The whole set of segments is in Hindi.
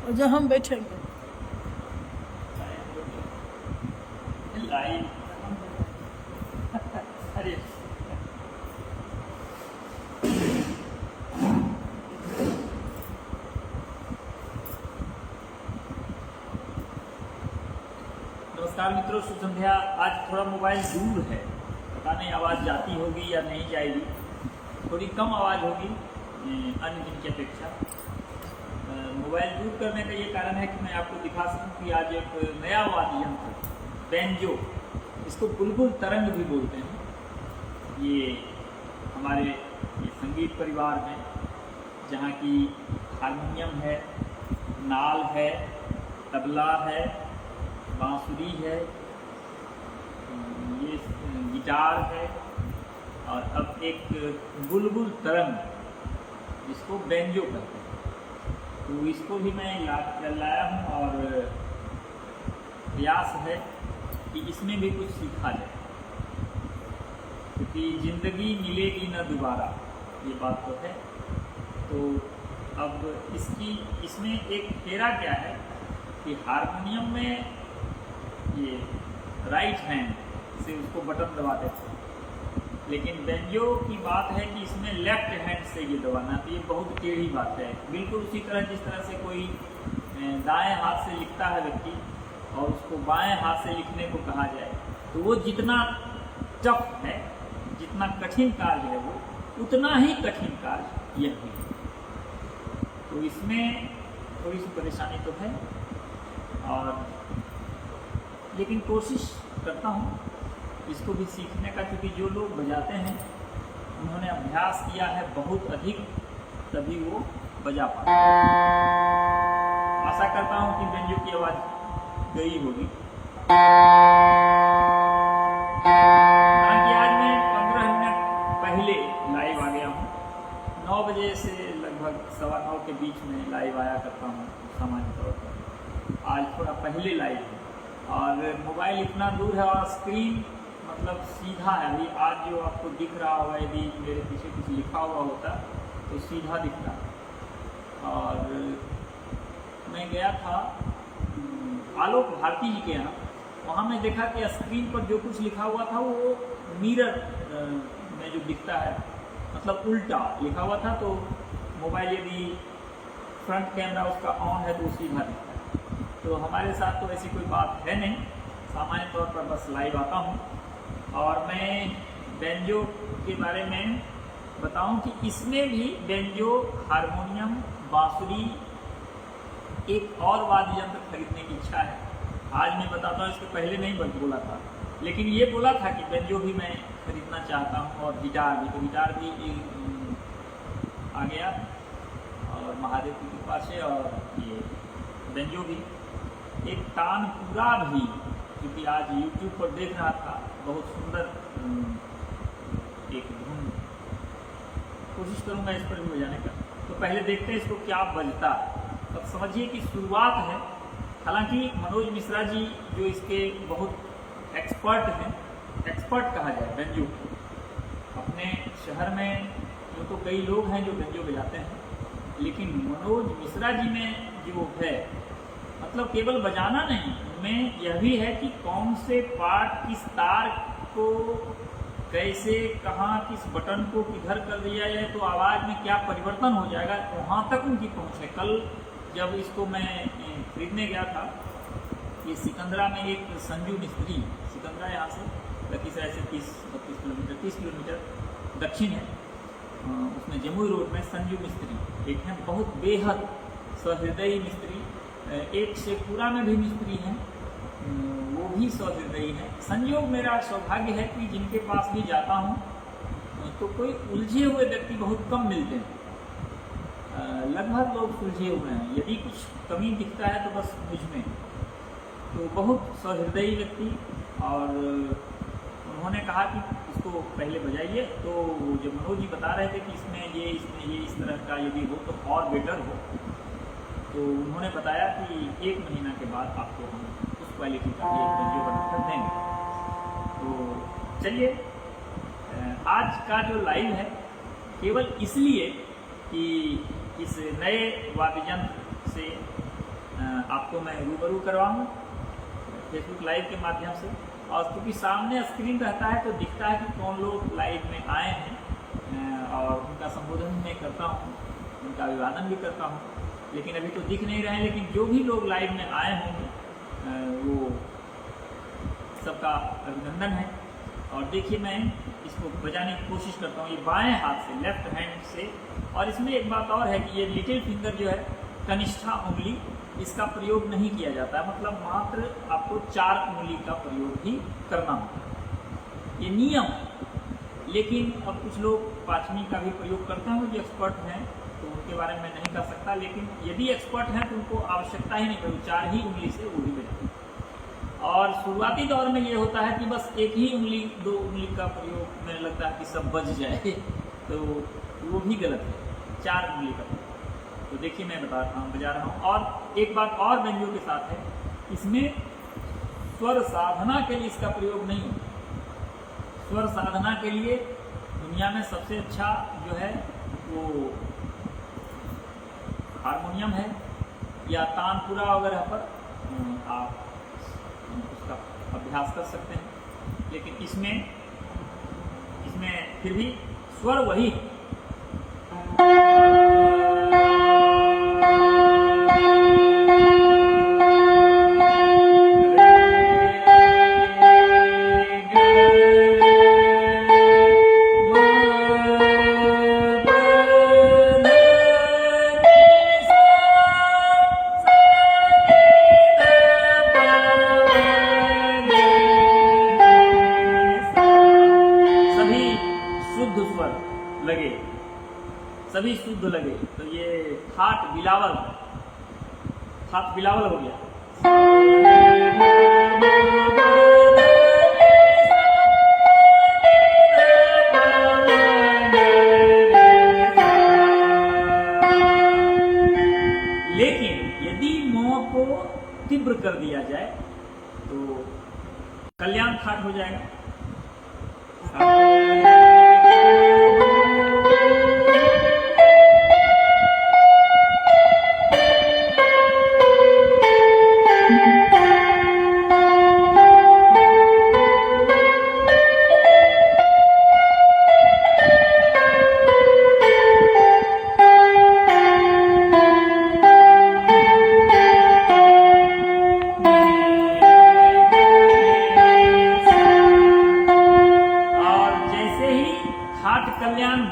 और जब हम बैठेंगे अरे नमस्कार मित्रों, शुभ संध्या। आज थोड़ा मोबाइल दूर है, पता नहीं आवाज़ जाती होगी या नहीं जाएगी। थोड़ी कम आवाज़ होगी अन्य दिन की अपेक्षा। मोबाइल दूर करने का ये कारण है कि मैं आपको दिखा सकूं कि आज एक नया वाद्य यंत्र बेंजो, इसको बुलबुल तरंग भी बोलते हैं, ये हमारे संगीत परिवार में, जहाँ की हारमोनियम है, नाल है, तबला है, बांसुरी है, ये गिटार है और अब एक बुलबुल तरंग जिसको बेंजो कहते हैं, तो इसको भी मैं लाया हूँ और प्रयास है कि इसमें भी कुछ सीखा जाए, क्योंकि ज़िंदगी मिलेगी न दोबारा, ये बात तो है। तो अब इसमें एक फेरा क्या है कि हारमोनियम में ये राइट हैंड से उसको बटन दबाते थे, लेकिन बेंजो की बात है कि इसमें लेफ्ट हैंड से ये दबाना, तो ये बहुत टेढ़ी बात है। बिल्कुल उसी तरह जिस तरह से कोई दाएं हाथ से लिखता है व्यक्ति और उसको बाएं हाथ से लिखने को कहा जाए, तो वो जितना टफ है, जितना कठिन कार्य है, वो उतना ही कठिन कार्य यह भी है। तो इसमें थोड़ी सी परेशानी तो है, और लेकिन कोशिश करता हूँ इसको भी सीखने का, क्योंकि जो लोग बजाते हैं उन्होंने अभ्यास किया है बहुत अधिक, तभी वो बजा पाते। आशा करता हूँ कि बेंजो की आवाज़ गई होगी। हालांकि आज मैं 15 मिनट पहले लाइव आ गया हूँ। 9 बजे से लगभग 9:15 के बीच में लाइव आया करता हूँ सामान्य तौर पर। आज थोड़ा पहले लाइव है और मोबाइल इतना दूर है और स्क्रीन मतलब सीधा है। अभी आज जो आपको दिख रहा होगा, यदि मेरे पीछे कुछ लिखा हुआ होता तो सीधा दिखता। और मैं गया था आलोक भारती जी के यहाँ, वहाँ मैं देखा कि स्क्रीन पर जो कुछ लिखा हुआ था वो मिरर में जो दिखता है, मतलब उल्टा लिखा हुआ था। तो मोबाइल यदि फ्रंट कैमरा उसका ऑन है तो सीधा दिखता है। तो हमारे साथ तो ऐसी कोई बात है नहीं, सामान्य तौर पर बस लाइव आता हूँ। और मैं बेंजो के बारे में बताऊं कि इसमें भी बेंजो, हारमोनियम, बांसुरी, एक और वाद्य यंत्र खरीदने की इच्छा है। आज मैं बताता हूँ, इसके पहले नहीं बोला था, लेकिन ये बोला था कि बेंजो भी मैं खरीदना चाहता हूँ, और गिटार भी। तो गिटार भी आ गया और महादेव की कृपा से, और ये बेंजो भी, एक तानपुरा भी, क्योंकि आज YouTube पर देख रहा था, बहुत सुंदर एक धुन। कोशिश करूंगा इस पर भी बजाने का। तो पहले देखते हैं इसको क्या बजता है। अब समझिए कि शुरुआत है। हालांकि मनोज मिश्रा जी जो इसके बहुत एक्सपर्ट हैं, एक्सपर्ट कहा जाए बेंजो, अपने शहर में जो तो कई लोग हैं जो बेंजो बजाते हैं, लेकिन मनोज मिश्रा जी में जो है, मतलब केवल बजाना नहीं, उनमें यह भी है कि कौन से पार्ट, किस तार को कैसे, कहाँ, किस बटन को किधर कर दिया जाए तो आवाज़ में क्या परिवर्तन हो जाएगा, वहाँ तक उनकी पहुँच है। कल जब इसको मैं खरीदने गया था, ये सिकंदरा में एक संजू मिस्त्री, सिकंदरा यहाँ से लखीसराय से 30 किलोमीटर दक्षिण है, उसमें जमुई रोड में संजू मिस्त्री एक हैं, बहुत बेहद सहृदयी मिस्त्री। एक शेखपुरा में भी मिस्त्री हैं, वो भी सहृदयी हैं। संयोग मेरा सौभाग्य है कि जिनके पास भी जाता हूँ तो कोई उलझे हुए व्यक्ति बहुत कम मिलते हैं, लगभग लोग सुलझे हुए हैं। यदि कुछ कमी दिखता है तो बस मुझ में। तो बहुत सहृदयी व्यक्ति, और उन्होंने कहा कि इसको पहले बजाइए। तो जब मनोज जी बता रहे थे कि इसमें ये इस तरह का यदि हो तो और बेटर हो, तो उन्होंने बताया कि 1 महीना के बाद आपको हम उस क्वालिटी का एक बेंजो बनाकर देंगे। तो चलिए, आज का जो लाइव है केवल इसलिए कि इस नए वाद्य यंत्र से आपको मैं रूबरू करवाऊँ फेसबुक लाइव के माध्यम से। और क्योंकि सामने स्क्रीन रहता है तो दिखता है कि कौन लोग लाइव में आए हैं और उनका संबोधन मैं करता हूँ, उनका अभिवादन भी करता हूँ। लेकिन अभी तो दिख नहीं रहे हैं, लेकिन जो भी लोग लाइव में आए होंगे वो सबका अभिनंदन है। और देखिए मैं इसको बजाने की कोशिश करता हूँ, ये बाएं हाथ से, लेफ्ट हैंड से। और इसमें एक बात और है कि ये लिटिल फिंगर जो है, कनिष्ठा उंगली, इसका प्रयोग नहीं किया जाता है, मतलब मात्र आपको 4 उंगली का प्रयोग ही करना होगा, ये नियम है। लेकिन अब कुछ लोग 5वीं का भी प्रयोग करते हैं, जो एक्सपर्ट हैं, तो उनके बारे में मैं नहीं कह सकता। लेकिन यदि एक्सपर्ट हैं तो उनको आवश्यकता ही नहीं पड़ी, 4 ही उंगली से वो भी बजाते। और शुरुआती दौर में ये होता है कि बस एक ही उंगली, 2 उंगली का प्रयोग मुझे लगता है कि सब बज जाए, तो वो भी गलत है, 4 उंगली का प्रयोग। तो देखिए मैं बजा रहा हूँ। और एक बात और व्यंजों के साथ है, इसमें स्वर साधना के लिए इसका प्रयोग नहीं होता। स्वर साधना के लिए दुनिया में सबसे अच्छा जो है वो हारमोनियम है, या तानपुरा वगैरह पर आप उसका अभ्यास कर सकते हैं। लेकिन इसमें फिर भी स्वर वही है। सभी शुद्ध लगे, तो ये ठाट बिलावल हो गया। लेकिन यदि मोह को तीव्र कर दिया जाए तो कल्याण ठाट हो जाएगा।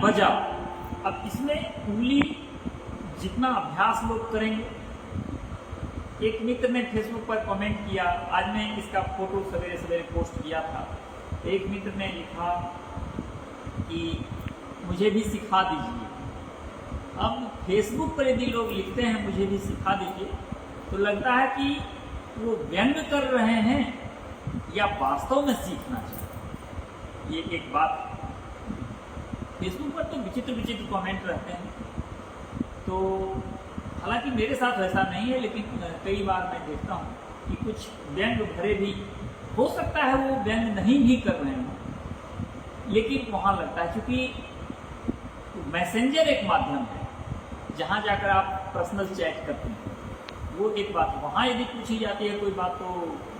बजा, अब इसमें उंगली जितना अभ्यास लोग करेंगे। एक मित्र ने फेसबुक पर कमेंट किया, आज मैं इसका फोटो सवेरे सवेरे पोस्ट किया था। एक मित्र ने लिखा कि मुझे भी सिखा दीजिए। अब फेसबुक पर यदि लोग लिखते हैं मुझे भी सिखा दीजिए, तो लगता है कि वो व्यंग कर रहे हैं या वास्तव में सीखना चाहिए। ये एक बात। फेसबुक पर तो विचित्र विचित्र कमेंट रहते हैं, तो हालांकि मेरे साथ वैसा नहीं है, लेकिन कई बार मैं देखता हूँ कि कुछ व्यंग भरे भी, हो सकता है वो व्यंग नहीं भी कर रहे हों, लेकिन वहाँ लगता है, क्योंकि मैसेंजर एक माध्यम है जहाँ जाकर आप पर्सनल चैट करते हैं, वो एक बात। वहाँ यदि पूछी जाती है कोई बात तो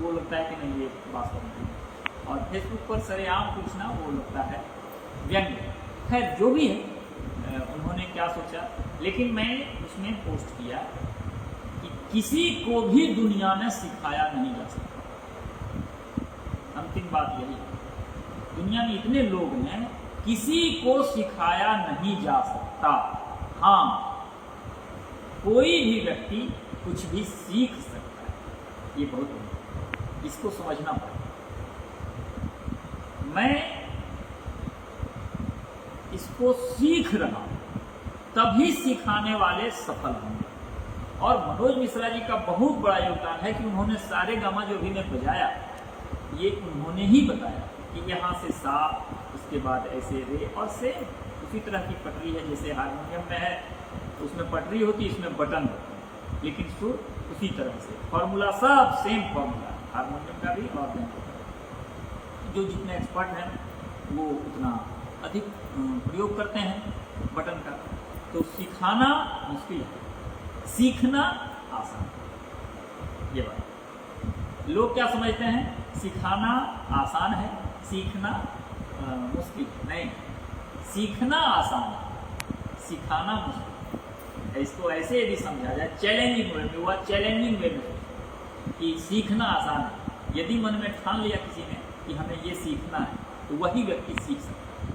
वो लगता है कि नहीं ये वास्तव में, और फेसबुक पर सरेआम पूछना वो लगता है व्यंग। खैर जो भी है, उन्होंने क्या सोचा, लेकिन मैं उसमें पोस्ट किया कि किसी को भी दुनिया में सिखाया नहीं जा सकता। अंतिम बात यही है, दुनिया में इतने लोग हैं, किसी को सिखाया नहीं जा सकता। हाँ, कोई भी व्यक्ति कुछ भी सीख सकता है, ये बहुत, इसको समझना पड़ेगा। मैं इसको सीख रहा हूं, तभी सिखाने वाले सफल होंगे। और मनोज मिश्रा जी का बहुत बड़ा योगदान है कि उन्होंने सारे गामा जो भी मैं बजाया, ये उन्होंने ही बताया कि यहाँ से सा, उसके बाद ऐसे रे, और से उसी तरह की पटरी है जैसे हारमोनियम में है, तो उसमें पटरी होती है, इसमें बटन होते हैं, लेकिन सुर उसी तरह से। फॉर्मूला सब सेम फॉर्मूला, हारमोनियम का भी और बैंजो का। जो जितने एक्सपर्ट हैं वो उतना अधिक प्रयोग करते हैं बटन का। तो सिखाना मुश्किल है, सीखना आसान है। ये बात लोग क्या समझते हैं, सिखाना आसान है, सीखना मुश्किल नहीं। सीखना आसान है, सिखाना मुश्किल है। इसको ऐसे यदि समझा जाए चैलेंजिंग वे में, हुआ चैलेंजिंग वे में कि सीखना आसान है। यदि मन में ठान लिया किसी ने कि हमें ये सीखना है, तो वही व्यक्ति सीख सकता है।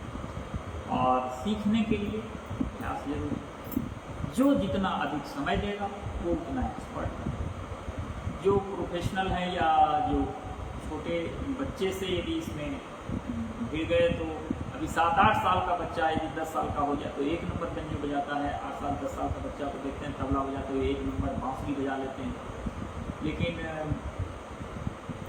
और सीखने के लिए अभ्यास जरूरी है। जो जितना अधिक समय देगा वो उतना एक्सपर्ट है। जो प्रोफेशनल है या जो छोटे बच्चे से यदि इसमें गिर गए, तो अभी 7-8 साल का बच्चा यदि 10 साल का हो जाए तो 1 नंबर बेंजो बजाता है। 8 साल 10 साल का बच्चा को देखते हैं तबला बजाते हुए 1 नंबर बांसुरी बजा लेते हैं। लेकिन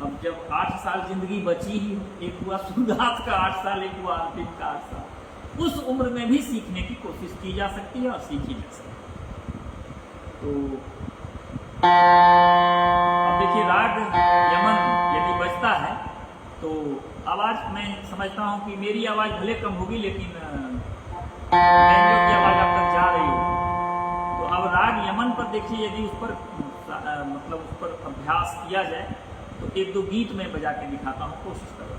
अब जब 8 साल जिंदगी बची ही, एक हुआ शुरुआत का 8 साल, एक हुआ अंतिम का 8 साल, उस उम्र में भी सीखने की कोशिश की जा सकती है और सीखी जा सकती है। तो अब देखिए, राग यमन यदि बजता है तो आवाज़, मैं समझता हूँ कि मेरी आवाज़ भले कम होगी लेकिन बेंजो की आवाज़ आप तक जा रही होगी। तो अब राग यमन पर देखिए, यदि उस पर मतलब उस पर अभ्यास किया जाए तो 1-2 गीत मैं बजा के दिखाता हूँ, कोशिश करो।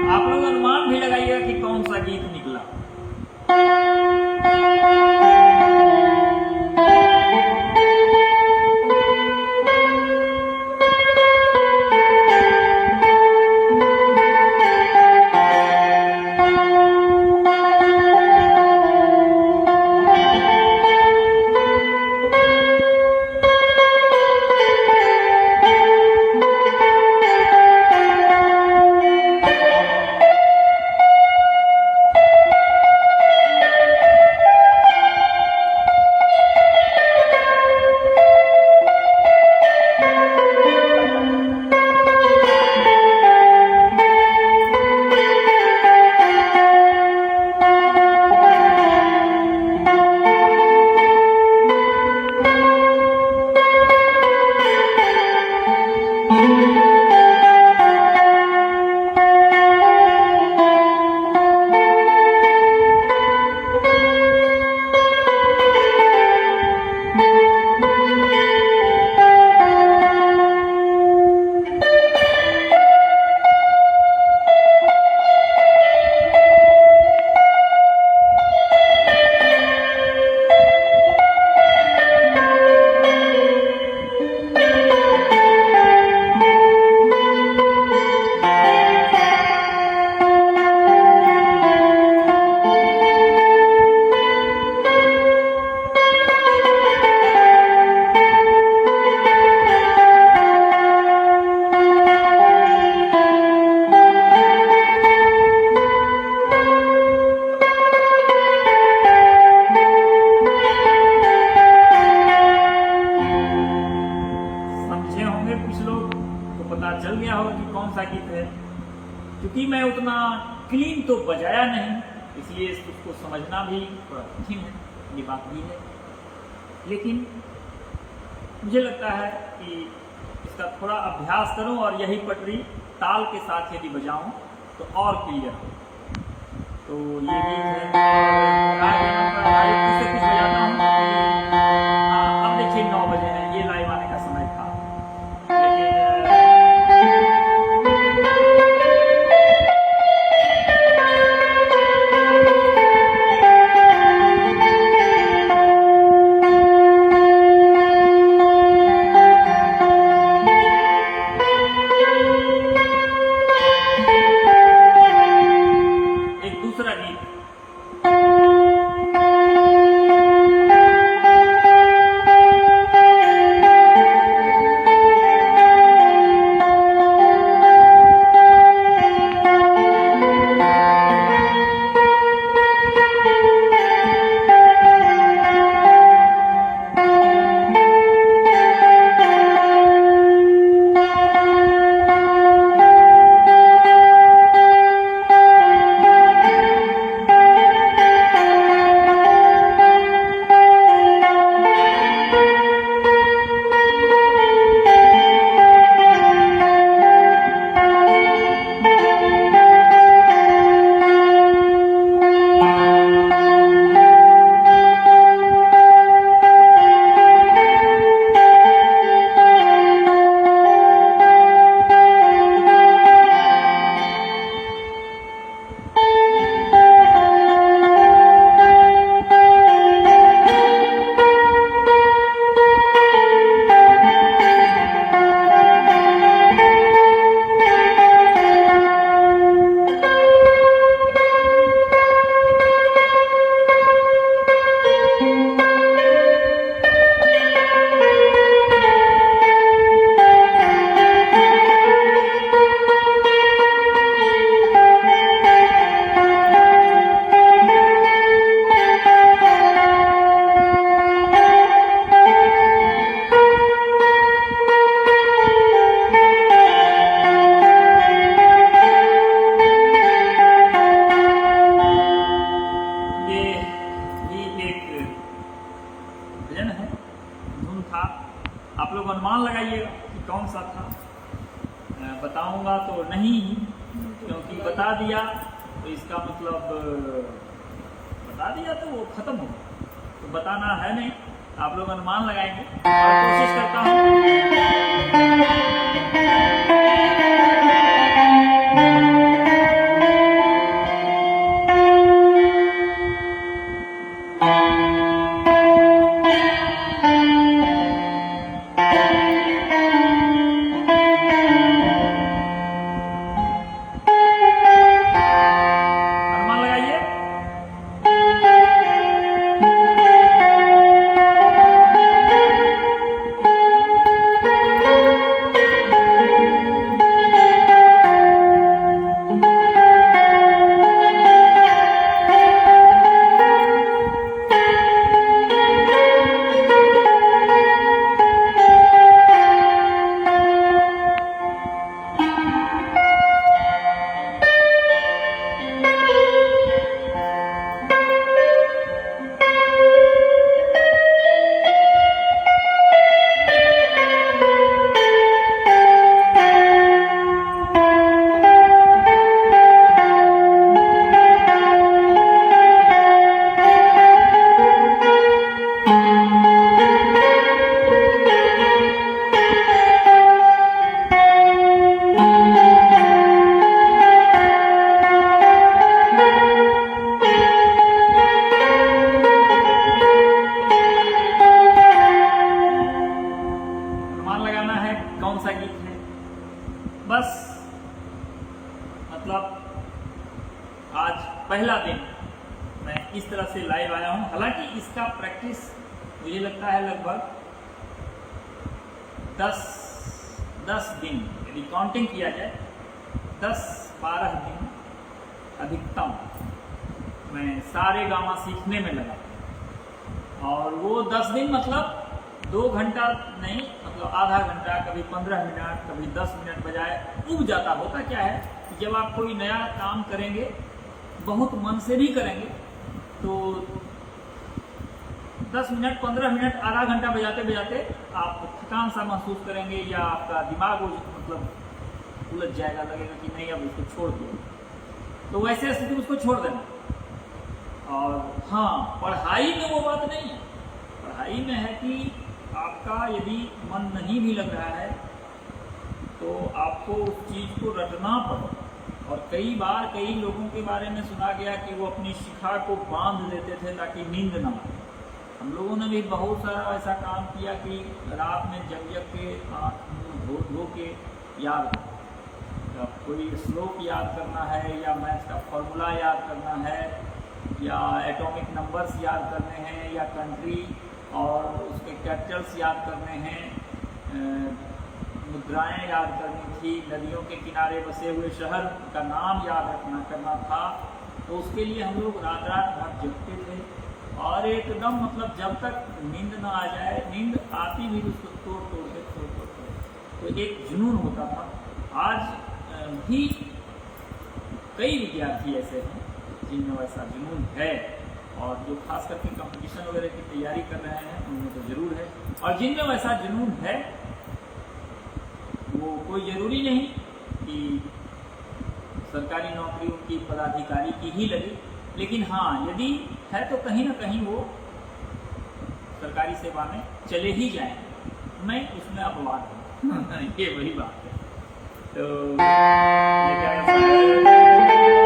आप लोग अनुमान भी लगाइएगा कि कौन सा गीत निकला। क्योंकि मैं उतना क्लीन तो बजाया नहीं, इसलिए उसको समझना भी थोड़ा कठिन है, ये बात भी है। लेकिन मुझे लगता है कि इसका थोड़ा अभ्यास करूं और यही पटरी ताल के साथ यदि बजाऊं तो और क्लियर हो। तो ये गीत है, कुछ बजाता हूँ। अब देखिए 9 बजे है, ये लाइव आने का समय था, एक दूसरा गीत अनुमान लगाइएगा कि कौन सा था। बताऊंगा तो नहीं, क्योंकि बता दिया तो इसका मतलब बता दिया तो वो खत्म हो, तो बताना है नहीं, आप लोग अनुमान लगाएंगे और कोशिश करता हूँ। अनुमान लगाइए। कौन सा गीत है, बस मतलब आज पहला दिन मैं इस तरह से लाइव आया हूं। हालांकि इसका प्रैक्टिस मुझे लगता है लगभग 10 दिन, यदि काउंटिंग किया जाए 10-12 दिन अधिकतम मैं सारे गामा सीखने में लगा। और वो 10 दिन मतलब 2 घंटा नहीं, मतलब आधा घंटा, कभी 15 मिनट, कभी 10 मिनट बजाय उब जाता। होता क्या है कि जब आप कोई नया काम करेंगे, बहुत मन से भी करेंगे, तो 10 मिनट, 15 मिनट, आधा घंटा बजाते बजाते आप थकान सा महसूस करेंगे, या आपका दिमाग मतलब उलझ जाएगा, लगेगा कि नहीं अब इसको छोड़ दो। तो वैसे स्थिति में उसको छोड़ देना। और हाँ, पढ़ाई में वो बात नहीं है। पढ़ाई में है कि आपका यदि मन नहीं भी लग रहा है तो आपको उस चीज़ को रटना पड़े। और कई बार कई लोगों के बारे में सुना गया कि वो अपनी शिखा को बांध देते थे ताकि नींद ना आए। हम लोगों ने भी बहुत सारा ऐसा काम किया कि रात में जग के आँख मुँह धो के याद, कोई श्लोक याद करना है, या मैथ्स का फॉर्मूला याद करना है, या एटॉमिक नंबर्स याद करने हैं, या कंट्री और उसके कैपिटल्स याद करने हैं, मुद्राएं याद करनी थी, नदियों के किनारे बसे हुए शहर का नाम याद करना था। तो उसके लिए हम लोग रात भर जगते थे और एकदम मतलब जब तक नींद ना आ जाए, नींद आती भी उसको तोड़ तो एक जुनून होता था। आज भी कई विद्यार्थी ऐसे हैं जिनमें वैसा जुनून है, और जो खास करके कंपटीशन वगैरह की तैयारी कर रहे हैं उनमें तो जरूर है। और जिनमें वैसा जुनून है, वो कोई ज़रूरी नहीं कि सरकारी नौकरी उनकी पदाधिकारी की ही लगे, लेकिन हाँ, यदि है तो कहीं ना कहीं वो सरकारी सेवा में चले ही जाएं। मैं उसमें अपवाद हूँ। ये वही बात है। तो ये क्या कहता है,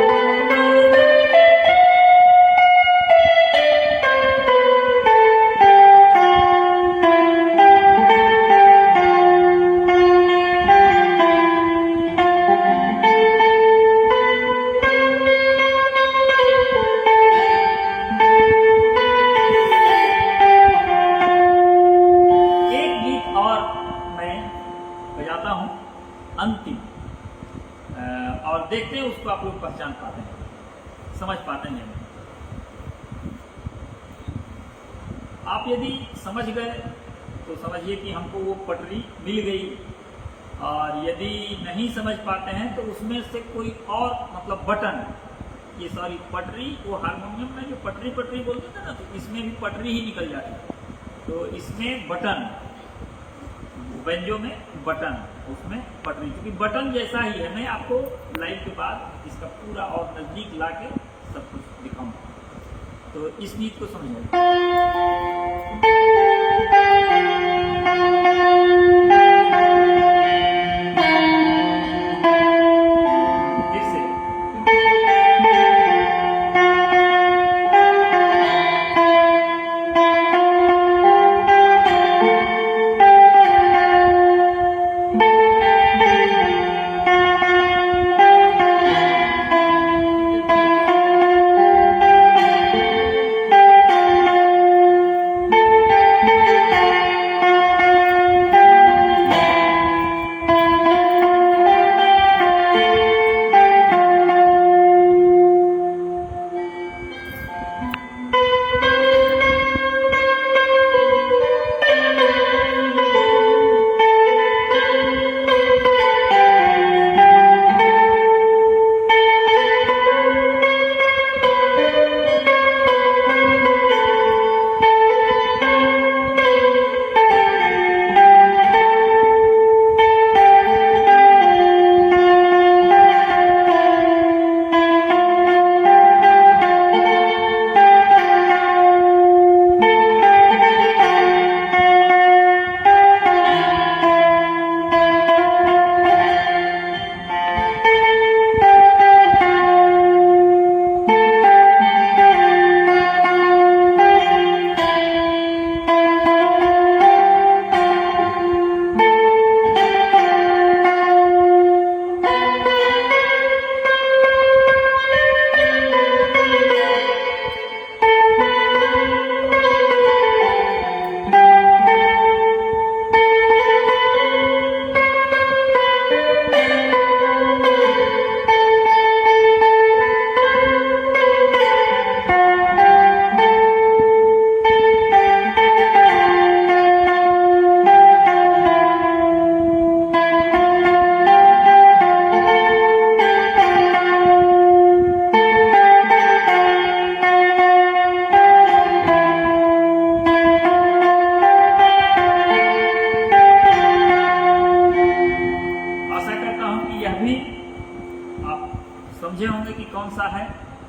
अंतिम, और देखते हैं उसको आप लोग पहचान पाते हैं, समझ पाते हैं। आप यदि समझ गए तो समझिए कि हमको वो पटरी मिल गई, और यदि नहीं समझ पाते हैं तो उसमें से कोई और मतलब बटन, ये सॉरी पटरी, वो हारमोनियम में जो पटरी बोलते थे ना, तो इसमें भी पटरी ही निकल जाती है। तो इसमें बटन बेंजो में बटन, उसमें पटरी, क्योंकि बटन जैसा ही है। मैं आपको लाइव के बाद इसका पूरा और नज़दीक ला के सब कुछ दिखाऊंगा, तो इस गीत को समझिए। समझे होंगे कि कौन सा है,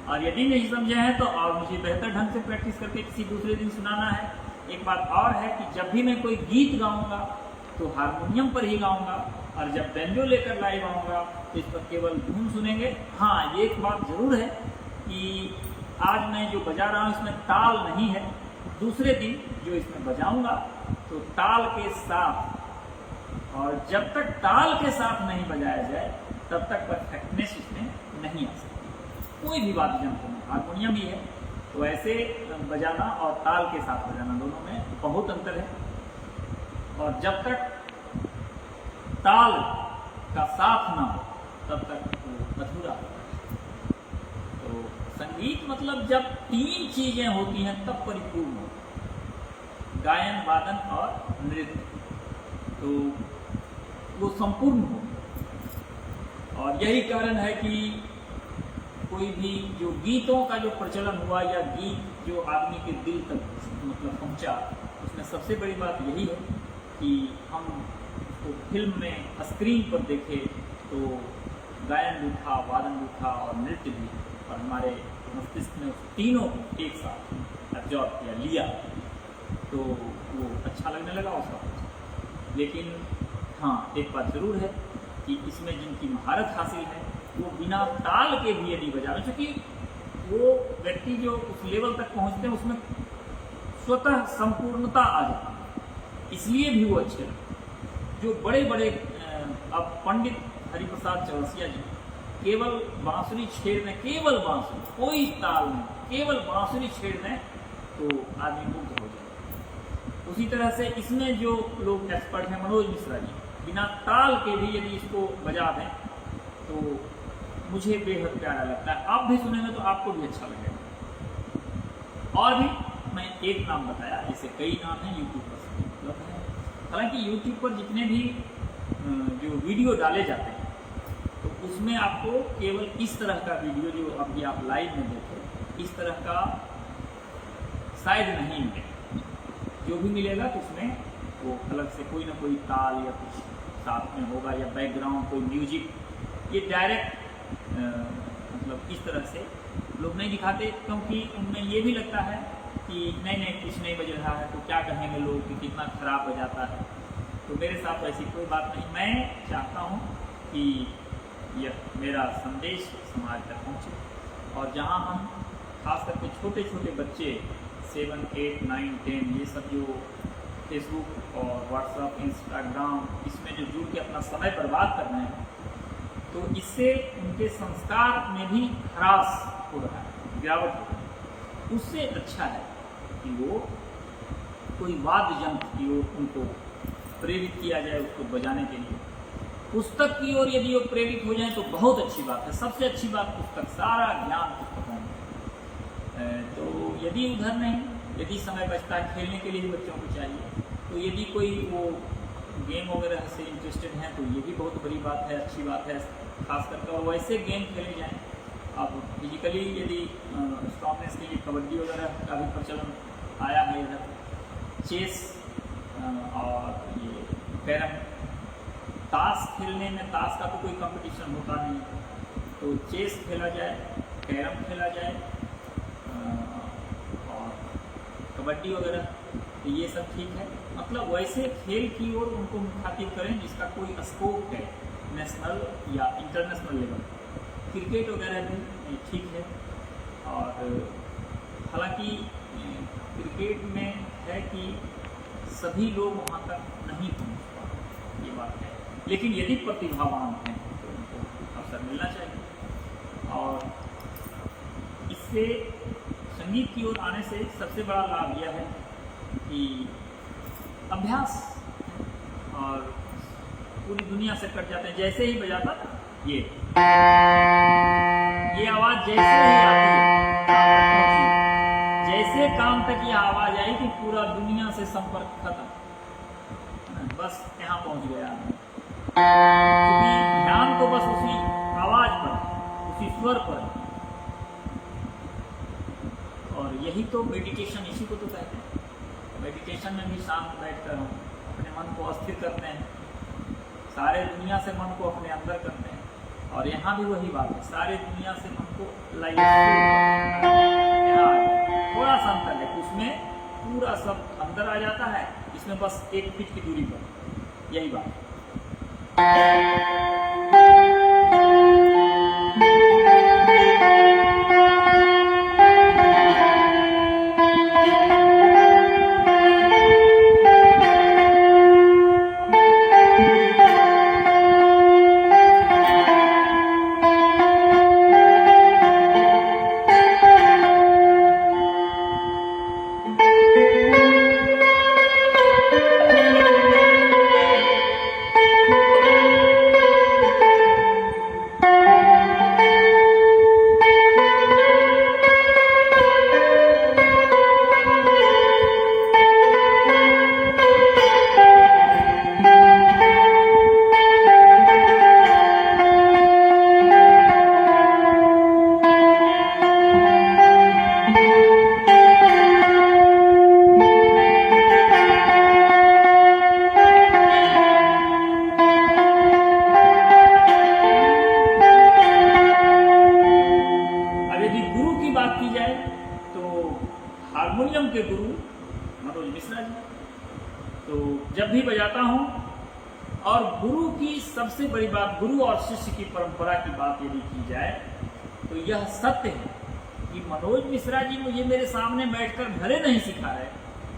और यदि नहीं समझे हैं तो और मुझे बेहतर ढंग से प्रैक्टिस करके किसी दूसरे दिन सुनाना है। एक बात और है कि जब भी मैं कोई गीत गाऊंगा तो हारमोनियम पर ही गाऊंगा, और जब बेंजो लेकर लाइव आऊंगा तो इस पर केवल धुन सुनेंगे। हाँ, ये एक बात जरूर है कि आज मैं जो बजा रहा हूँ इसमें ताल नहीं है। दूसरे दिन जो इसमें बजाऊंगा तो ताल के साथ, और जब तक ताल के साथ नहीं बजाया जाए तब तक परफेक्टनेस इसमें नहीं आ सकती। कोई भी वाद्य यंत्र में, हारमोनियम ही है तो ऐसे बजाना और ताल के साथ बजाना दोनों में बहुत अंतर है। और जब तक ताल का साथ ना हो तब तक वो अधूरा है। तो संगीत मतलब जब तीन चीजें होती हैं तब परिपूर्ण हो, गायन, वादन और नृत्य, तो वो संपूर्ण हो। और यही कारण है कि कोई भी जो गीतों का जो प्रचलन हुआ या गीत जो आदमी के दिल तक मतलब पहुंचा, उसमें सबसे बड़ी बात यही है कि हम तो फिल्म में स्क्रीन पर देखे तो गायन भी था, वादन भी था और नृत्य भी, और हमारे मस्तिष्क में तीनों को एक साथ एब्जॉर्ब किया, लिया, तो वो अच्छा लगने लगा उसका। लेकिन हाँ, एक बात जरूर है कि इसमें जिनकी महारत हासिल है वो बिना ताल के भी यदि बजा रहे, क्योंकि वो व्यक्ति जो उस लेवल तक पहुंचते हैं उसमें स्वतः संपूर्णता आ जाती है, इसलिए भी वो अच्छे लगते। जो बड़े बड़े अब पंडित हरिप्रसाद चौरसिया जी केवल बांसुरी छेड़ दें, केवल बांसुरी, कोई ताल नहीं, केवल बांसुरी छेड़ दें तो आदमी मुग्ध हो जाए। उसी तरह से इसमें जो लोग एक्सपर्ट हैं, मनोज मिश्रा जी, बिना ताल के भी यदि इसको बजा दें तो मुझे बेहद प्यारा लगता है। आप भी सुनेंगे तो आपको भी अच्छा लगेगा। और भी मैं एक नाम बताया, ऐसे कई नाम हैं यूट्यूब पर उपलब्ध है। हालांकि यूट्यूब पर जितने भी जो वीडियो डाले जाते हैं तो उसमें आपको केवल इस तरह का वीडियो जो अभी आप लाइव में देखें, इस तरह का शायद नहीं मिलेगा। जो भी मिलेगा तो उसमें वो अलग से कोई ना कोई ताल या कुछ साथ में होगा या बैकग्राउंड कोई म्यूजिक, ये डायरेक्ट मतलब इस तरह से लोग नहीं दिखाते, क्योंकि उनमें ये भी लगता है कि नहीं कुछ नहीं बज रहा है तो क्या कहेंगे लोग कि कितना खराब बजाता है। तो मेरे साथ ऐसी कोई बात नहीं। मैं चाहता हूँ कि यह मेरा संदेश समाज तक पहुँचे, और जहाँ हम खास करके छोटे छोटे बच्चे 7, 8, 9, 10 ये सब जो फेसबुक और व्हाट्सएप, इंस्टाग्राम इसमें जो जुड़ के अपना समय बर्बाद कर रहे हैं, तो इससे उनके संस्कार में भी ह्रास हो रहा है, गिरावट हो रही है। उससे अच्छा है कि वो कोई वाद्य यंत्र की ओर उनको प्रेरित किया जाए, उसको बजाने के लिए। पुस्तक की ओर यदि वो प्रेरित हो जाए तो बहुत अच्छी बात है, सबसे अच्छी बात पुस्तक, सारा ज्ञान पुस्तकों में। तो यदि उधर नहीं, यदि समय बचता है खेलने के लिए भी बच्चों को चाहिए, तो यदि कोई वो गेम वगैरह से इंटरेस्टेड हैं तो ये भी बहुत बड़ी बात है, अच्छी बात है। खास करके और वैसे गेम खेले जाएँ। अब फिजिकली यदि स्ट्रॉन्गनेस के लिए कबड्डी वगैरह का भी प्रचलन आया है इधर, चेस और ये कैरम, ताश खेलने में, ताश का तो कोई कंपटीशन होता नहीं, तो चेस खेला जाए, कैरम खेला जाए और कबड्डी वगैरह, तो ये सब ठीक है। मतलब वैसे खेल की ओर उनको मुखातिब करें जिसका कोई स्कोप है नेशनल या इंटरनेशनल लेवल। क्रिकेट वगैरह भी ठीक है, और हालांकि क्रिकेट में है कि सभी लोग वहाँ तक नहीं पहुँच पाते, ये बात है। लेकिन यदि प्रतिभावान हैं तो उनको अवसर मिलना चाहिए। और इससे संगीत की ओर आने से सबसे बड़ा लाभ यह है कि अभ्यास, और पूरी दुनिया से कट जाते हैं। जैसे ही बजाता ना ये आवाज़ जैसे ही आती है, जैसे कान तक ये आवाज़ आई कि पूरा दुनिया से संपर्क खत्म, बस यहाँ पहुँच गया। क्योंकि ध्यान तो बस उसी आवाज़ पर, उसी स्वर पर, और यही तो मेडिटेशन, इसी को तो कहते हैं। मेडिटेशन में भी शांत बैठकर हम अपने मन को अस्थिर करते हैं, सारे दुनिया से मन को अपने अंदर करते हैं। और यहाँ भी वही बात है, सारे दुनिया से मन को लाइए, यहाँ थोड़ा सा अंतर है, उसमें पूरा सब अंदर आ जाता है, इसमें बस 1 फीट की दूरी पर, यही बात है। हारमोनियम के गुरु मनोज मिश्रा जी। तो जब भी बजाता हूँ, और गुरु की सबसे बड़ी बात, गुरु और शिष्य की परंपरा की बात यदि की जाए तो यह सत्य है कि मनोज मिश्रा जी मुझे मेरे सामने बैठकर भले नहीं सिखा रहे,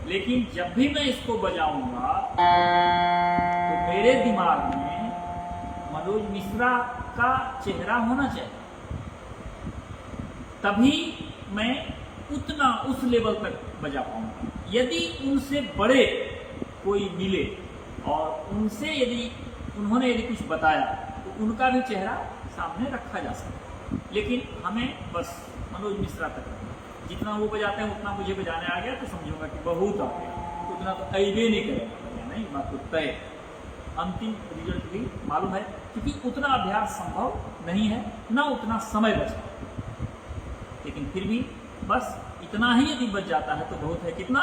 लेकिन जब भी मैं इसको बजाऊंगा तो मेरे दिमाग में मनोज मिश्रा का चेहरा होना चाहिए, तभी मैं उतना उस लेवल तक बजा पाऊंगा। यदि उनसे बड़े कोई मिले और उनसे यदि उन्होंने यदि कुछ बताया तो उनका भी चेहरा सामने रखा जा सकता है, लेकिन हमें बस मनोज मिश्रा तक जितना वो बजाते हैं उतना मुझे बजाने आ गया तो समझूंगा कि बहुत आ गया, उतना तो अइबे नहीं करेगा, नहीं बात तो तय। अंतिम रिजल्ट भी मालूम है, क्योंकि उतना अभ्यास संभव नहीं है, ना उतना समय बचा, लेकिन फिर भी बस इतना ही यदि बच जाता है तो बहुत है। कितना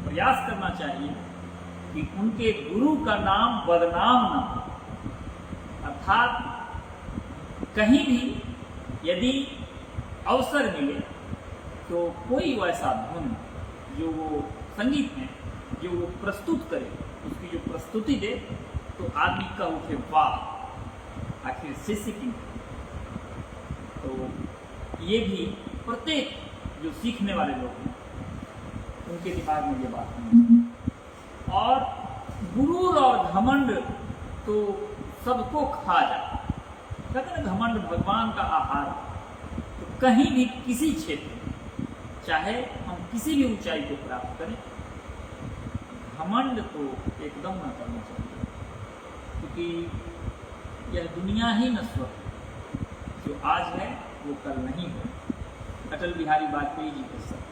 प्रयास करना चाहिए कि उनके गुरु का नाम बदनाम न हो। अर्थात कहीं भी यदि अवसर मिले तो कोई वैसा धुन जो वो संगीत में जो वो प्रस्तुत करे, उसकी जो प्रस्तुति दे, तो आदमी का उठे वाह, आखिर शिष्य की। तो ये भी प्रत्येक जो सीखने वाले लोग हैं उनके दिमाग में ये बात नहीं। और गुरूर और घमंड तो सबको खा जाए, कहते हैं घमंड भगवान का आहार। तो कहीं भी किसी क्षेत्र में चाहे हम किसी भी ऊंचाई को प्राप्त करें, घमंड तो एकदम न करना चाहिए, क्योंकि यह दुनिया ही नश्वर है। जो आज है वो कल नहीं है। अटल बिहारी वाजपेयी जी के शब्द,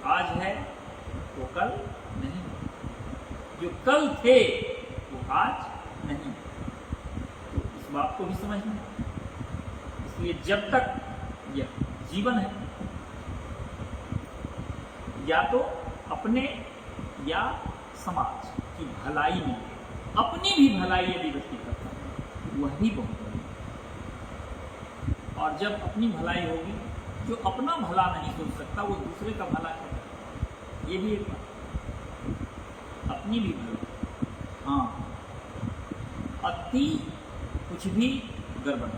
आज है वो कल नहीं है, जो कल थे वो आज नहीं। तो इस बात को भी समझना। इसलिए जब तक यह जीवन है, या तो अपने या समाज की भलाई में, अपनी भी भलाई यदि व्यक्ति करता है वह भी बहुत बड़ी। और जब अपनी भलाई होगी, जो अपना भला नहीं सोच सकता वो दूसरे का भला क्या करेगा। ये भी एक बात, अपनी भी भलाई। हाँ, अति कुछ भी गड़बड़,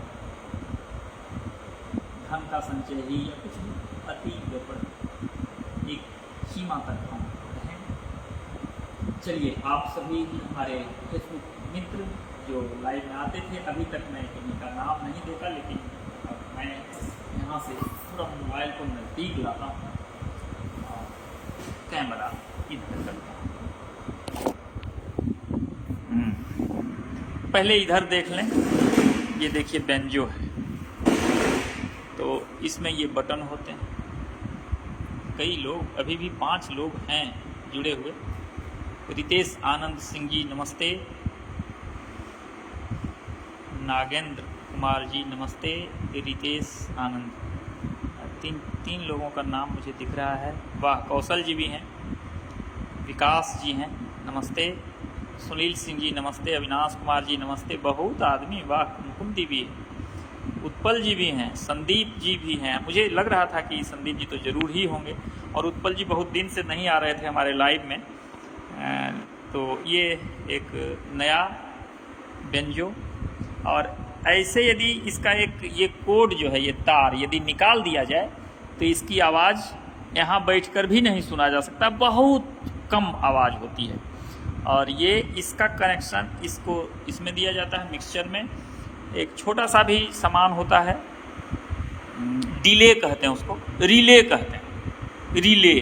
धन का संचय ही या कुछ भी अति गड़बड़, एक सीमा तक हम रहें। चलिए, आप सभी हमारे फेसबुक मित्र जो लाइव में आते थे, अभी तक मैं किसी का नाम नहीं देखा, लेकिन अब मैं यहाँ से थोड़ा मोबाइल को नज़दीक लाता हूँ और कैमरा इधर करता हूँ। पहले इधर देख लें, ये देखिए बेंजो है, तो इसमें ये बटन होते हैं। कई लोग, अभी भी 5 लोग हैं जुड़े हुए। रितेश आनंद सिंह जी नमस्ते, नागेंद्र कुमार जी नमस्ते, रितेश आनंद, तीन लोगों का नाम मुझे दिख रहा है। वाह, कौशल जी भी हैं, विकास जी हैं नमस्ते, सुनील सिंह जी नमस्ते, अविनाश कुमार जी नमस्ते, बहुत आदमी, वाह, कुमकुम दी भी है, उत्पल जी भी हैं, संदीप जी भी हैं। मुझे लग रहा था कि संदीप जी तो ज़रूर ही होंगे, और उत्पल जी बहुत दिन से नहीं आ रहे थे हमारे लाइव में। तो ये एक नया बेंजो, और ऐसे यदि इसका एक ये कोड जो है, ये तार यदि निकाल दिया जाए तो इसकी आवाज़ यहाँ बैठकर भी नहीं सुना जा सकता, बहुत कम आवाज़ होती है। और ये इसका कनेक्शन इसमें दिया जाता है मिक्सचर में, एक छोटा सा भी सामान होता है डिले कहते हैं उसको, रिले कहते हैं, रिले,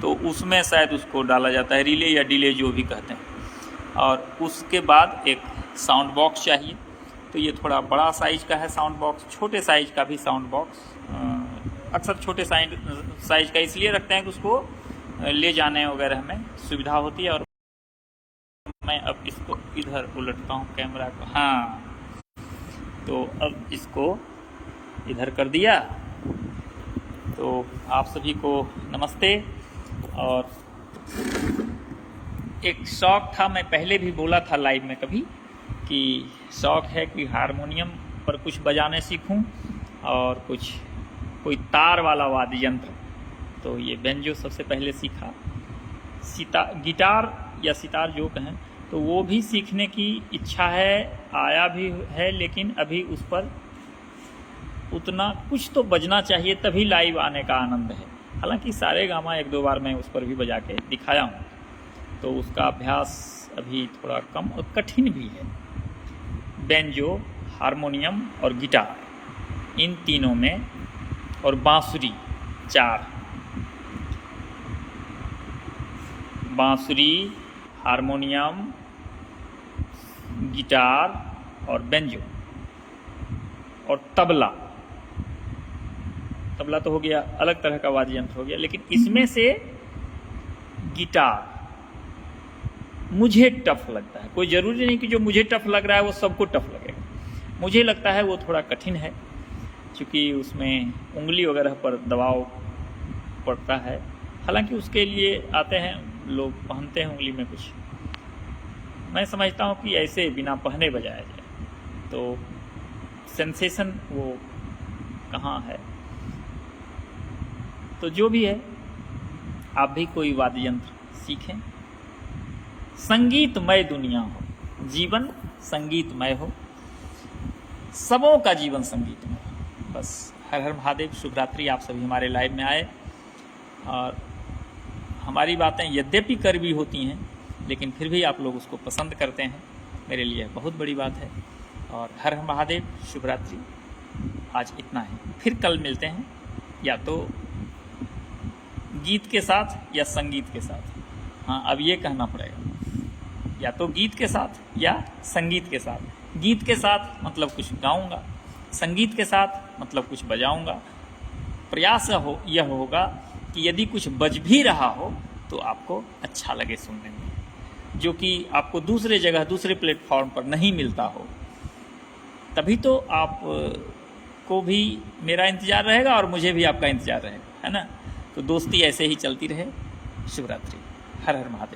तो उसमें शायद उसको डाला जाता है, रिले या डिले जो भी कहते हैं। और उसके बाद एक साउंड बॉक्स चाहिए, तो ये थोड़ा बड़ा साइज का है साउंड बॉक्स। छोटे साइज का भी साउंड बॉक्स अक्सर छोटे साइज का इसलिए रखते हैं कि उसको ले जाने वगैरह में सुविधा होती है। और मैं अब इसको इधर उलटता हूँ कैमरा को, हाँ, तो अब इसको इधर कर दिया। तो आप सभी को नमस्ते। और एक शौक़ था, मैं पहले भी बोला था लाइव में कभी, कि शौक़ है कि हारमोनियम पर कुछ बजाने सीखूं और कुछ कोई तार वाला वाद्य यंत्र। तो ये बेंजो सबसे पहले सीखा, गिटार या सितार जो कहें, तो वो भी सीखने की इच्छा है, आया भी है, लेकिन अभी उस पर उतना कुछ तो बजना चाहिए तभी लाइव आने का आनंद है। हालांकि सारे गामा एक दो बार मैं उस पर भी बजा के दिखाया हूँ, तो उसका अभ्यास अभी थोड़ा कम और कठिन भी है। बेंजो, हारमोनियम और गिटार, इन तीनों में, और बांसुरी, 4, बांसुरी, हारमोनियम, गिटार और बेंजो, और तबला। तबला तो हो गया, अलग तरह का वाद्य यंत्र हो गया, लेकिन इसमें से गिटार मुझे टफ लगता है। कोई ज़रूरी नहीं कि जो मुझे टफ लग रहा है वो सबको टफ लगेगा। मुझे लगता है वो थोड़ा कठिन है, क्योंकि उसमें उंगली वगैरह पर दबाव पड़ता है। हालांकि उसके लिए आते हैं लोग, पहनते हैं उंगली में कुछ। मैं समझता हूँ कि ऐसे बिना पहने बजाया जाए तो सेंसेशन वो कहाँ है। तो जो भी है, आप भी कोई वाद्य यंत्र सीखें। संगीतमय दुनिया हो, जीवन संगीतमय हो, सबों का जीवन संगीतमय हो। बस हर हर महादेव, शुभ रात्रि। आप सभी हमारे लाइव में आए, और हमारी बातें यद्यपि कड़वी होती हैं, लेकिन फिर भी आप लोग उसको पसंद करते हैं, मेरे लिए बहुत बड़ी बात है। और हर हर महादेव, शुभ रात्रि। आज इतना है, फिर कल मिलते हैं, या तो गीत के साथ या संगीत के साथ। हाँ, अब ये कहना पड़ेगा, या तो गीत के साथ या संगीत के साथ। गीत के साथ मतलब कुछ गाऊंगा, संगीत के साथ मतलब कुछ बजाऊंगा। प्रयास यह होगा कि यदि कुछ बज भी रहा हो तो आपको अच्छा लगे सुनने में, जो कि आपको दूसरे जगह, दूसरे प्लेटफॉर्म पर नहीं मिलता हो। तभी तो आप को भी मेरा इंतज़ार रहेगा और मुझे भी आपका इंतज़ार रहेगा, है ना। तो दोस्ती ऐसे ही चलती रहे। शुभ रात्रि। हर हर महादेव।